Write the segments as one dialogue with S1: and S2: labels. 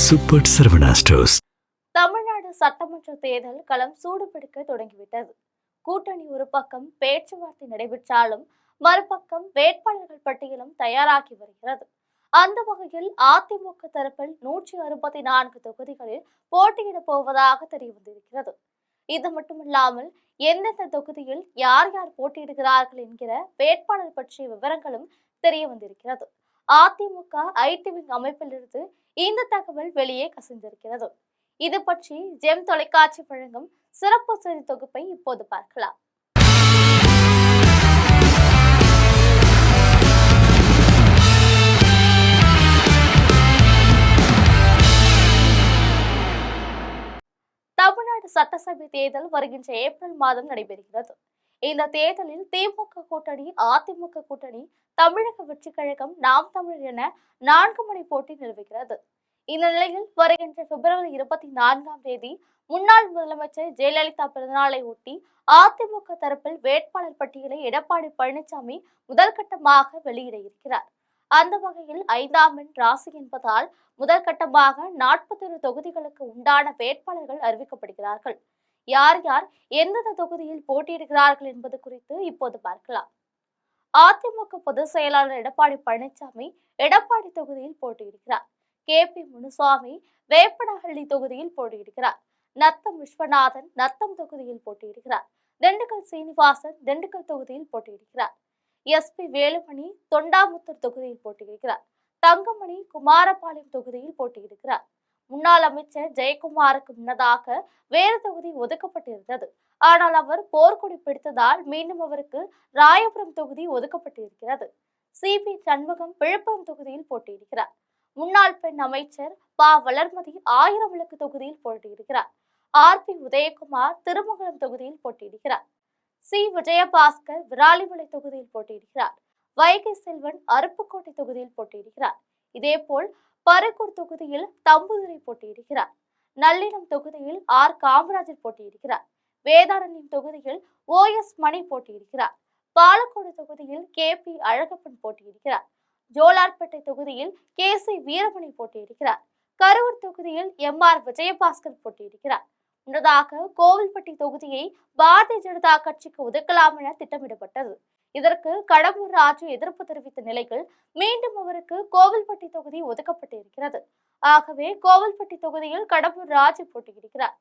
S1: Super Saravana stores.
S2: Tamil Nadu சட்டமன்ற தேர்தல் களம் சூடுபிடிக்க தொடங்கிவிட்டது. கூட்டணி ஒரு பக்கம் பேச்சுவார்த்தை நடைபெற்றாலும் மறுபக்கம் வேட்பாளர்கள் பட்டியலும் தயாராகி வருகிறது. அந்த வகையில் அதிமுக தரப்பில் 164 தொகுதிகளில் போட்டியிடப் போவதாக தெரியவந்திருக்கிறது. இது மட்டுமல்லாமல் எந்தெந்த தொகுதியில் யார் யார் போட்டியிடுகிறார்கள் என்கிற வேட்பாளர் பற்றிய விவரங்களும் தெரிய வந்திருக்கிறது. அதிமுக ஐடி விங் அமைப்பிலிருந்து இந்த தகவல் வெளியே கசிந்திருக்கிறது. இது பற்றி ஜெம் தொலைக்காட்சி வழங்கும் சிறப்பு செய்தி தொகுப்பை இப்போது பார்க்கலாம். தமிழ்நாடு சட்டசபை தேர்தல் வருகின்ற ஏப்ரல் மாதம் நடைபெறுகிறது. இந்த தேர்தலில் திமுக கூட்டணி, அதிமுக கூட்டணி, தமிழக வெற்றி கழகம், நாம் தமிழர் என 4 முனை போட்டி நிலவுகிறது. இந்த நிலையில் வருகின்ற பிப்ரவரி 24 முன்னாள் முதலமைச்சர் ஜெயலலிதா பிறந்தநாளை ஒட்டி அதிமுக தரப்பில் வேட்பாளர் பட்டியலை எடப்பாடி பழனிசாமி முதல்கட்டமாக வெளியிட இருக்கிறார். அந்த வகையில் 5ஆம் எண் ராசி என்பதால் முதற்கட்டமாக 41 தொகுதிகளுக்கு உண்டான வேட்பாளர்கள் அறிவிக்கப்படுகிறார்கள். யார் யார் எந்தெந்த தொகுதியில் போட்டியிடுகிறார்கள் என்பது குறித்து இப்போது பார்க்கலாம். அதிமுக பொதுச் செயலாளர் எடப்பாடி பழனிசாமி எடப்பாடி தொகுதியில் போட்டியிடுகிறார். KP முனுசாமி வேப்பனஹள்ளி தொகுதியில் போட்டியிடுகிறார். நத்தம் விஸ்வநாதன் நத்தம் தொகுதியில் போட்டியிடுகிறார். திண்டுக்கல் சீனிவாசன் திண்டுக்கல் தொகுதியில் போட்டியிடுகிறார். SP வேலுமணி தொண்டாமுத்தூர் தொகுதியில் போட்டியிடுகிறார். தங்கமணி குமாரபாளையம் தொகுதியில் போட்டியிடுகிறார். முன்னாள் அமைச்சர் ஜெயக்குமாருக்கு முன்னதாக வேறு தொகுதி ஒதுக்கப்பட்டிருந்தது. ஆனால் அவர் போர்க்கொடி பிடித்ததால் மீண்டும் அவருக்கு ராயபுரம் தொகுதி ஒதுக்கப்பட்டிருக்கிறது. CP சண்முகம் விழுப்புரம் தொகுதியில் போட்டியிடுகிறார். முன்னாள் பெண் அமைச்சர் வளர்மதி ஆயிரம் விளக்கு தொகுதியில் போட்டியிடுகிறார். RP உதயகுமார் திருமங்கலம் தொகுதியில் போட்டியிடுகிறார். C விஜயபாஸ்கர் விராலிமலை தொகுதியில் போட்டியிடுகிறார். வைகை செல்வன் அருப்புக்கோட்டை தொகுதியில் போட்டியிடுகிறார். இதேபோல் பருக்கூர் தொகுதியில் தம்புதுரை போட்டியிடுகிறார். நல்லிடம் தொகுதியில் R காமராஜர் போட்டியிடுகிறார். வேதாரண்யம் தொகுதியில் OS மணி போட்டியிடுகிறார். பாலக்கோடு தொகுதியில் KP அழகப்பன் போட்டியிடுகிறார். ஜோலார்பேட்டை தொகுதியில் KC வீரமணி போட்டியிடுகிறார். கரூர் தொகுதியில் MR விஜயபாஸ்கர் போட்டியிடுகிறார். முன்னதாக கோவில்பட்டி தொகுதியை பாரதிய ஜனதா கட்சிக்கு ஒதுக்கலாம் என திட்டமிடப்பட்டது. இதற்கு கடம்பூர் ராஜு எதிர்ப்பு தெரிவித்த நிலையில் மீண்டும் அவருக்கு கோவில்பட்டி தொகுதி ஒதுக்கப்பட்டிருக்கிறது. ஆகவே கோவில்பட்டி தொகுதியில் கடம்பூர் ராஜு போட்டியிடுகிறார்.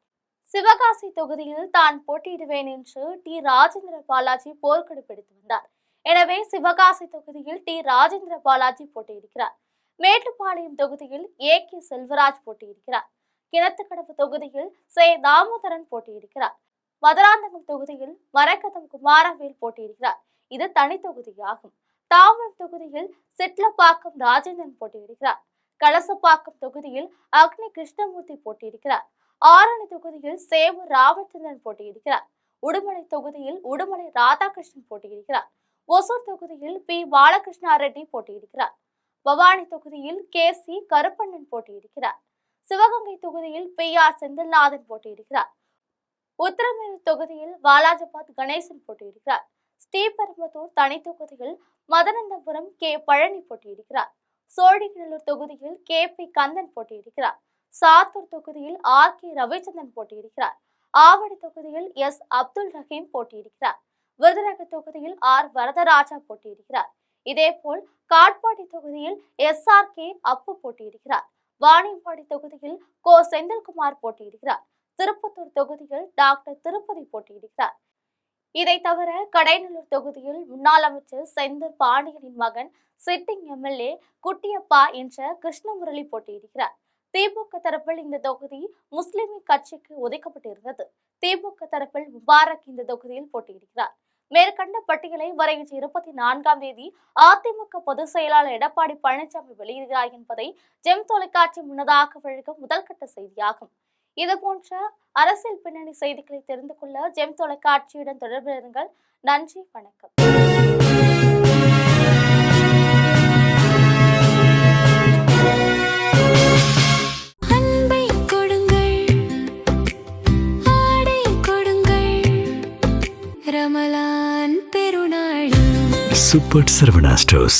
S2: சிவகாசி தொகுதியில் தான் போட்டியிடுவேன் என்று T ராஜேந்திர பாலாஜி போர்க்கொடி பிடித்து வந்தார். எனவே சிவகாசி தொகுதியில் T ராஜேந்திர பாலாஜி போட்டியிடுகிறார். மேட்டுப்பாளையம் தொகுதியில் AK செல்வராஜ் போட்டியிடுகிறார். கிணத்துக்கடவு தொகுதியில் தாமோதரன் போட்டியிடுகிறார். மதுராந்தகம் தொகுதியில் மரகதம் குமாரவேல் போட்டியிடுகிறார். இது தனி தொகுதியாகும். தாம்பரம் தொகுதியில் சிட்லப்பாக்கம் ராஜேந்திரன் போட்டியிடுகிறார். கலசப்பாக்கம் தொகுதியில் அக்னி கிருஷ்ணமூர்த்தி போட்டியிடுகிறார். ஆரணி தொகுதியில் சேவு ராமச்சந்திரன் போட்டியிடுகிறார். உடுமலை தொகுதியில் உடுமலை ராதாகிருஷ்ணன் போட்டியிடுகிறார். ஒசூர் தொகுதியில் P பாலகிருஷ்ணா ரெட்டி போட்டியிடுகிறார். பவானி தொகுதியில் KC கருப்பண்ணன் போட்டியிடுகிறார். சிவகங்கை தொகுதியில் PR செந்தில்நாதன் போட்டியிடுகிறார். உத்தரமேரூர் தொகுதியில் வாலாஜபாத் கணேசன் போட்டியிடுகிறார். ஸ்ரீபெரும்புதூர் தனி தொகுதியில் மதனந்தபுரம் K பழனி போட்டியிடுகிறார். சோழிங்கநல்லூர் தொகுதியில் KP கந்தன் போட்டியிடுகிறார். சாத்தூர் தொகுதியில் RK ரவிச்சந்திரன் போட்டியிடுகிறார். ஆவடி தொகுதியில் S அப்துல் ரஹீம் போட்டியிடுகிறார். விருதுநகர் தொகுதியில் R வரதராஜா போட்டியிடுகிறார். இதேபோல் காட்பாடி தொகுதியில் SRK அப்பு போட்டியிடுகிறார். வாணியம்பாடி தொகுதியில் கோ செந்தில்குமார் போட்டியிடுகிறார். திருப்பத்தூர் தொகுதியில் டாக்டர் திருப்பதி போட்டியிடுகிறார். இதை தவிர கடைநல்லூர் தொகுதியில் முன்னாள் அமைச்சர் செந்தூர் பாண்டியனின் மகன் சிட்டிங் MLA குட்டியப்பா என்ற கிருஷ்ணமுரளி போட்டியிடுகிறார். திமுக தரப்பில் இந்த தொகுதி முஸ்லிம் கட்சிக்கு ஒதுக்கப்பட்டிருந்தது. திமுக தரப்பில் முபாரக் இந்த தொகுதியில் போட்டியிடுகிறார். மேற்கண்ட பட்டியலை வருகின்ற 24 அதிமுக பொதுச் செயலாளர் எடப்பாடி பழனிசாமி வெளியிடுகிறார் என்பதை ஜெம் தொலைக்காட்சி முன்னதாக வழங்கும் முதல்கட்ட செய்தியாகும். இதுபோன்ற அரசியல் பின்னணி செய்திகளை தெரிந்து கொள்ள ஜெம் தொலைக்காட்சியுடன் தொடர்பு இருங்கள். நன்றி, வணக்கம்.
S1: Super Saravana stores.